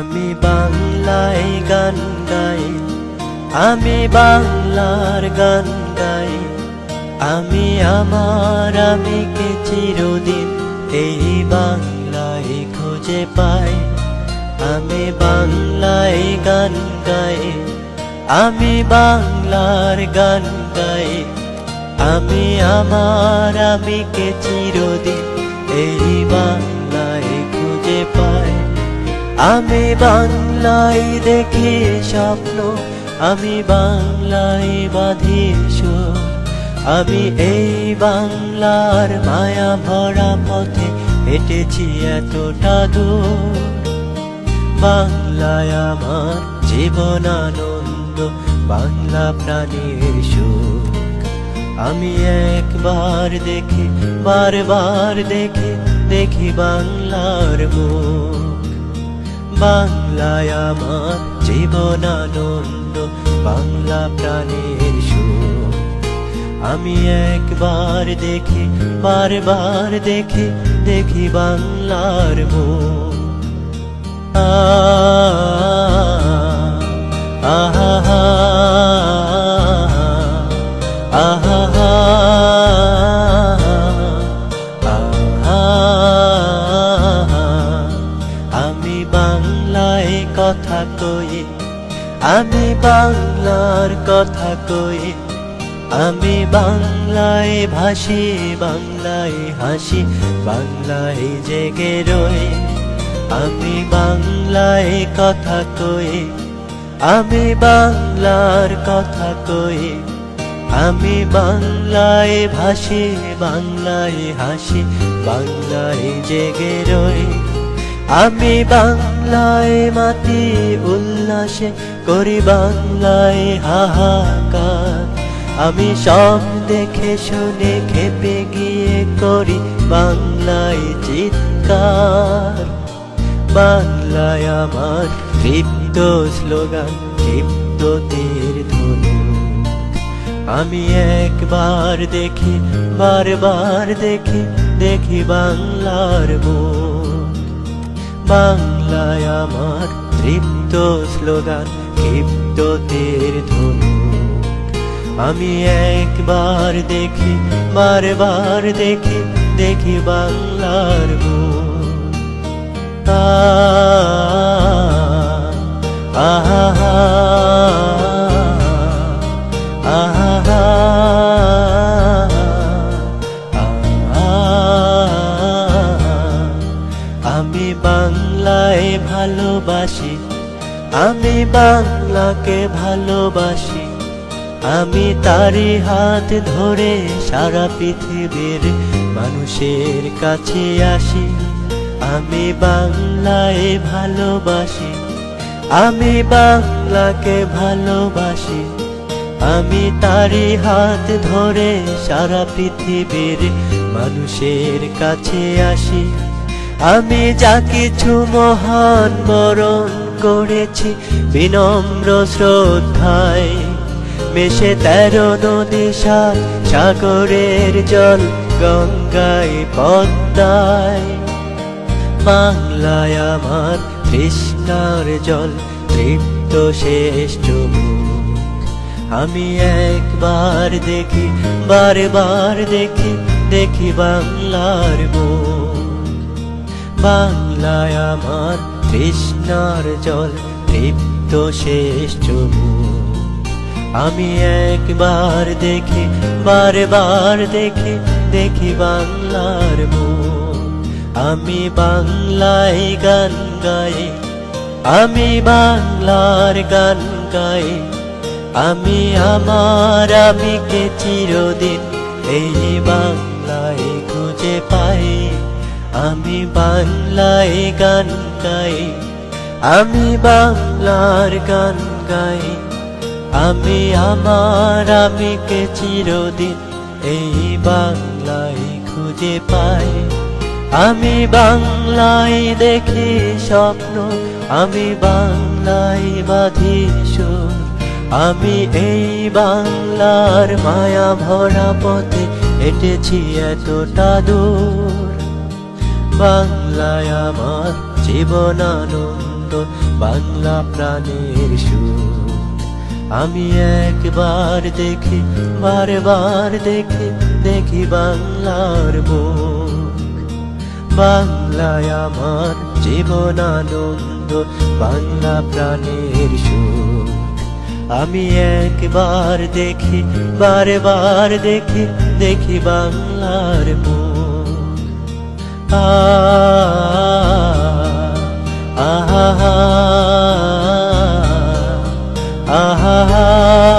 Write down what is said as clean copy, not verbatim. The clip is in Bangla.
আমি বাংলায় গান গাই, আমি বাংলার গান গাই। আমি আমার আমিকে চিরদিন এই বাংলায় খুঁজে পাই। আমি বাংলায় গান গাই, আমি বাংলার গান গাই। আমি আমার আমিকে চিরদিন এই বাংলায় খুঁজে পাই। আমি বাংলায় দেখি স্বপ্ন, আমি বাংলায় বাঁধি সুর। আমি এই বাংলার মায়া ভরা পথে হেঁটেছি এতটা দূর। বাংলায় আমার জীবন আনন্দ, বাংলা প্রাণীর সুখ। আমি একবার দেখি, বারবার দেখি, দেখি বাংলার মুখ। বাংলায় আমার জীবন আনন্দ, বাংলা প্রাণীর সুখ। আমি একবার দেখি, বারবার দেখি, দেখি বাংলার মুখ। আমি বাংলায় কথা কই, আমি বাংলার কথা কই। আমি বাংলায় ভাসি, বাংলায় হাসি, বাংলায় জেগে রই। আমি বাংলায় কথা কই, আমি বাংলার কথা কই। আমি বাংলায় ভাসি, বাংলায় হাসি, বাংলায় জেগে রই। আমি বাংলায় মাতি উল্লাসে করি, বাংলায় হাহাকার। আমি সব দেখে শুনে খেপে গিয়ে করি বাংলায় চিৎকার। বাংলায় আমার তৃপ্ত স্লোগান, তৃপ্ত তীর ধনুক। আমি একবার দেখি, বারবার দেখি, দেখি বাংলার মুখ। বাংলায় আমার তৃপ্ত স্লোগান, তৃপ্ত তীর ধনুক। আমি একবার দেখি, বারবার দেখি, দেখি বাংলার মুখ। আমি বাংলায় ভালোবাসি, আমি বাংলাকে ভালোবাসি। আমি তারি হাত ধরে সারা পৃথিবীর মানুষের কাছে আসি। আমি বাংলায় ভালোবাসি, আমি বাংলাকে ভালোবাসি। আমি তারি হাত ধরে সারা পৃথিবীর মানুষের কাছে আসি। আমি যা কিছু মহান বরণ করেছি বিনম্র শ্রদ্ধায়। মেশে 13 নদী, 7 সাগরের জল, গঙ্গায় পদ্মায়। বাংলায় আমার তৃষ্ণার জল, তৃপ্ত শেষ মুখ। আমি একবার দেখি, বারবার দেখি, দেখি বাংলার মুখ। বাংলায় আমার তৃষ্ণার জল, তৃপ্ত শেষ মুখ। আমি একবার দেখি, বারবার দেখি, দেখি বাংলার মুখ। আমি বাংলায় গান গাই, আমি বাংলার গান গাই। আমি আমার আমিকে চিরদিন এই বাংলায় খুঁজে পাই। আমি বাংলায় গান গাই, আমি বাংলার গান গাই। আমি আমার আমিকে চিরদিন এই বাংলায় খুঁজে পাই। আমি বাংলায় দেখি স্বপ্ন, আমি বাংলায় বাঁধি সুর। আমি এই বাংলার মায়া ভরা পথে হেঁটেছি এতটা দূর। বাংলায় আমার জীবন আনন্দ, বাংলা প্রাণের সুর। আমি একবার দেখি বারবার দেখি দেখি বাংলার মুখ। বাংলায় আমার জীবন আনন্দ, বাংলা প্রাণের সুর। আমি একবার দেখি বারবার দেখি দেখি বাংলার মুখ। আহা আহা